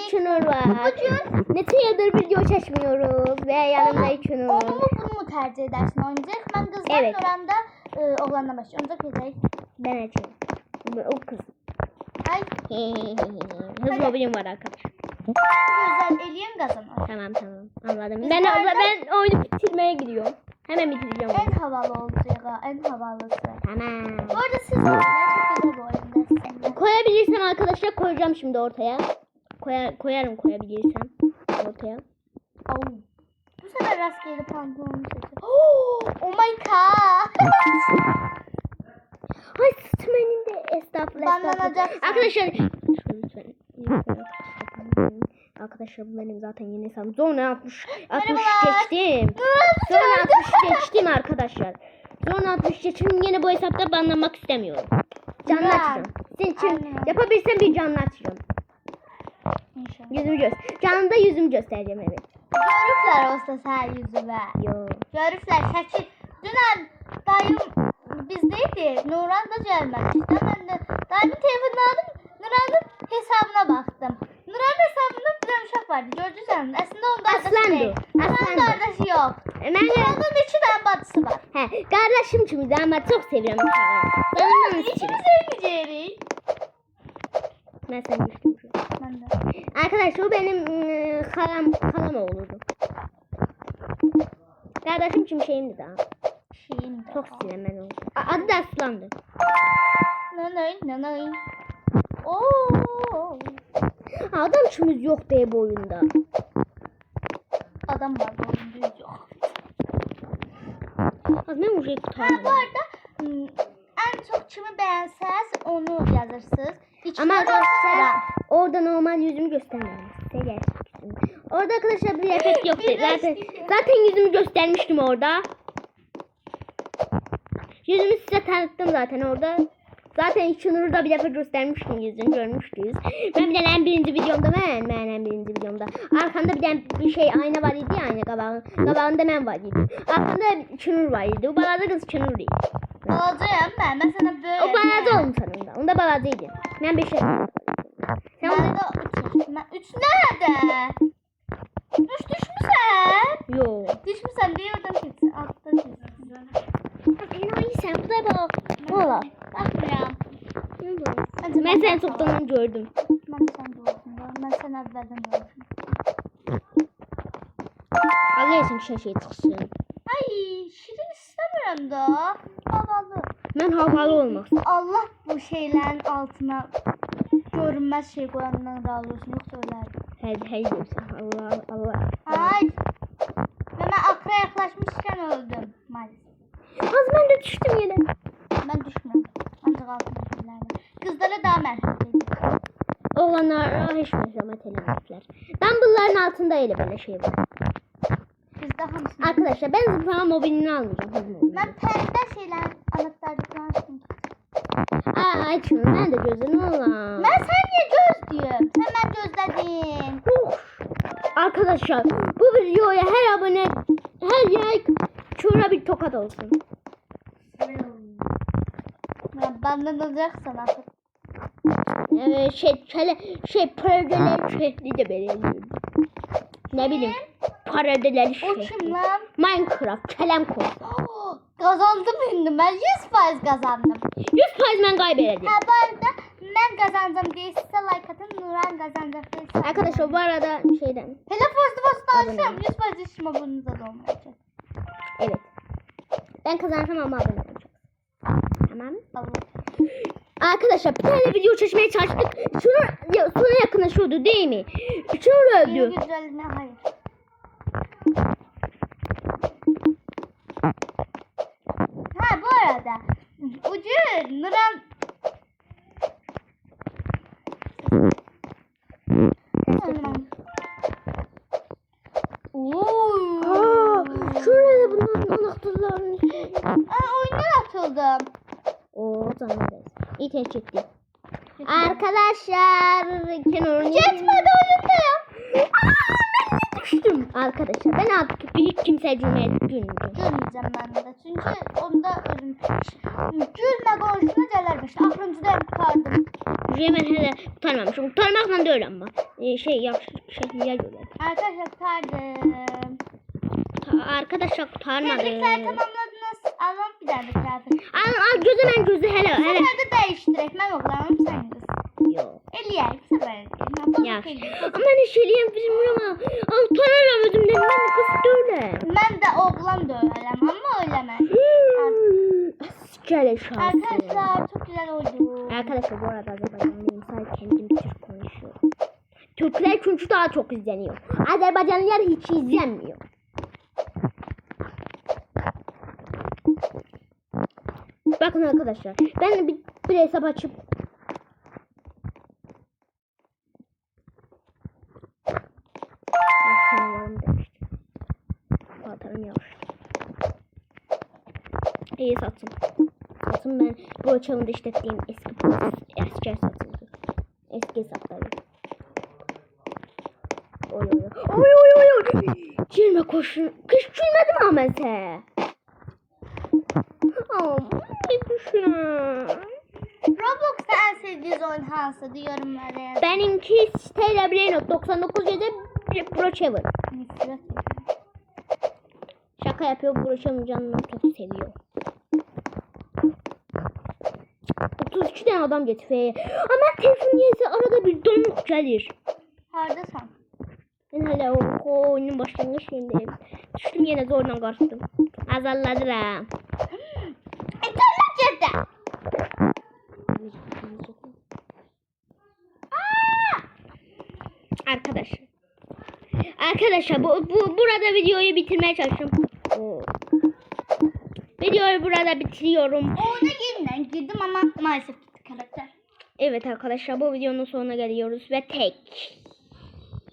Çınar var. Neçə yıldır video çəkmiyoruz ve yanımda Çınar. Onu mu bunu mu tercih edersin oynayacak? Ben kızdan Evet. Nuran'da oğlanla başlayacağım. Onu da keseyim. Ben açayım. O kız. Ay Hız mobilim var arkadaşlar. güzel eliyim kazanır. Tamam anladım. Biz Ben nerede- oyunu bitirmeye gidiyorum. Hemen bitireceğim En onu. havalı olacak ha. En havalısı. Tamam. Bu arada siz de çok güzel bu oyunda aslında. Koyabilirsem arkadaşlar koyacağım şimdi ortaya. Koyarım koyabilirsem ortaya. Oh. Bu sefer rastgele pantolonu seçiyorum. Oh my god. Ay sütüm önümde. Estağfurullah. Banlanacaksın. Arkadaşlar. Lütfen. Arkadaşlar bu benim zaten yeni hesabım. Sonra 60 geçtim. Sonra 60 geçtim arkadaşlar. Sonra 60 geçtim. Yine bu hesapta banlanmak istemiyorum. Canlı Güzel. açacağım. Senin için Aynen. yapabilsem bir canlı açacağım. İnşallah. Yüzümü Canlıda yüzümü göstereceğim evet. Görüfler olsa sen yüzüme. Yo. Görüfler şəkil. Dünən dayım bizdeydi. Nuran da gelməmişdi. Ben de dayımın telefonunu aldım. Nuran'ın hesabına baktım. Nuran'ın hesabında bir tane uşaq vardı. Gördünüz mü? Aslında onda Aslandı. değil. Nuran'ın Aslandı. kardeşi yok. Ben Nuran'ın 2 tane bacısı var. kardeşim çünkü ama çok seviyorum. Canımdan istiyorum. İkimiz evleyeceğiz. Ben sen düştüm şu an. Ben de. Arkadaşlar o benim halam oğludu. Kardeşim için şeyimdi daha. Şeyim de. Çok seviyorum ben onu. Adı da Aslan'dı. Nanay. Oo. Adam içimiz yok diye bu oyunda. Adam var bu oyunda yok. Az ben orayı Ha kurtardım. bu arada en çok kimi beğenseniz onu yazırsınız. Hiç Ama görürsünüz. orada normal yüzümü göstermedim. Size gerçekten. Orada arkadaşlar bir efekt yoktu. Zaten yüzümü göstermiştim orada. Yüzümü size tanıttım zaten orada. Zaten Çınar'da bir defa göstermiştim yüzünü görmüştünüz. Ben bir tane birinci videomda birinci videomda. Arkamda bir tane bir şey ayna var idi ya ayna kabağında ben var idi. Arkamda Çınar var idi. O balaca kız Çınar değil. Olacağım ben. Ben sana böyle. O balaca olmuş sonunda. Onda balacaydı. Ben 5 yaşındayım. Sen Ben de 3 yaşım. 3 nerede? 3 düşmüşsen. Yo. Düşmüşsen diye oradan gitsin. Altta gitsin. Enayi sen buraya bak. Valla. Bakmıyorum. Ben seni çoktan gördüm. Ben sen doğdun. Ben sen evvelden doğdum. Allah için şaşıya çıksın. Ay şirin istemiyorum da. Havalı. Ben havalı olmak. Allah bu şeylerin altına görünmez şey koyandan razı olsun. Yoksa ölerdim. Hey Allah. Ay. Ve ben akra yaklaşmışken öldüm maalesef. Az ben de düştüm yine. Ben düşmüyorum. Ancak altına şeylerden. Kızlara daha merhametliyim. Oğlanlar hiç merhamet elemezler. Dumble'ların altında öyle böyle şey var. Kızda hamsın. Arkadaşlar ben zıplama mobilini almayacağım. Ben pembe şeyler anahtarlıklar açtım. Ay çünkü ben de gözünü olan. Ben sen niye göz diyorum? Hemen gözledin. Arkadaşlar bu videoya her abone her like şuna bir tokat olsun. Ya benden alacaksan artık. Paradeler şehri de belirliyorum. Ne bileyim. Paradeler O şehri. kim lan? Minecraft kalem koy. Kazandım şimdi ben 100% kazandım. 100% ben kaybederdim. Ha bu arada ben kazandım diye size like atın. Nuran kazanacak diye size. Arkadaşlar bu arada şeyden. Hele postu Abone açıyorum. 100% işim abonenize de olmayacak. Evet. Ben kazansam ama abone olacağım. Tamam. Allah. Arkadaşlar bir tane video çekmeye çalıştık. Sona yakınlaşıyordu değil mi? Şunu öldü. Benim güzelliğine hayır. Ha bu arada Ucu Nuran Şurada bunların anahtarlarını. oyundan atıldım. Oo tamam. İyi teşekkür. Arkadaşlar Kenar'ın Geçmedi oyundayım. ben düştüm. Arkadaşlar ben artık büyük kimseye gülmeyeceğim. Gülmeyeceğim ben de. Çünkü onda gülme konusuna gelermiş. Aklımcıda yapardım. emojiye ben hele utanmamışım. Utanmakla da öyle ama. Şekliye göre. Arkadaşlar kurtardım. Arkadaşlar kurtarmadı. Tebrikler tamamladınız. Allah'ım bir daha da kıyafet. Al gözü ben gözü hele. Bu sefer de değiştirek. Ben oğlanım sen kız. Yok. Eliyay bu sefer. Ya. Ama ne şeyliyim bilmiyorum ama. Utanırım özümden. Ben kız da öyle. Ben de oğlan da öylem ama öyleme. Askere şansı. Arkadaşlar çok güzel oldu. Arkadaşlar bu arada Azerbaycanlıyım. Sadece kendim Türk konuşuyorum. Türkler çünkü daha çok izleniyor. Azerbaycanlılar hiç izlenmiyor. Bakın arkadaşlar. Ben bir hesap açıp atarım yavaş. İyi satsın. Satsın ben bu çağında işlettiğim eski hesapları. Eski hesapları. Oy. Girme koşun. Kış gülmedim ama sen. Bir kuşuna. Roblox'ta en sevdiğiniz oyun hangisi yorumlara yazın. Benimki Stella Brainot 99 Brochever. Nefret. Şaka yapıyor. Brochever'ın canını çok seviyor. 32 tane adam getiriyor. Ama telefon yese arada bir donuk gelir. Hardasan. Ben hala o oyunun başlangıç yerindeyim. Düştüm yine zorla kaçtım. Azarladılar. İnternet cebde. Arkadaşlar burada videoyu bitirmeye çalışıyorum. Videoyu burada bitiriyorum. Oyuna yeniden girdim ama maalesef gitti karakter. Evet arkadaşlar bu videonun sonuna geliyoruz ve tek.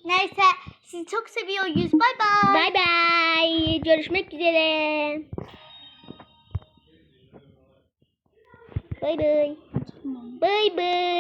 Neyse sizi çok seviyoruz. Bay bay. Bay bay. Görüşmek üzere. Bay bay. Bay bay.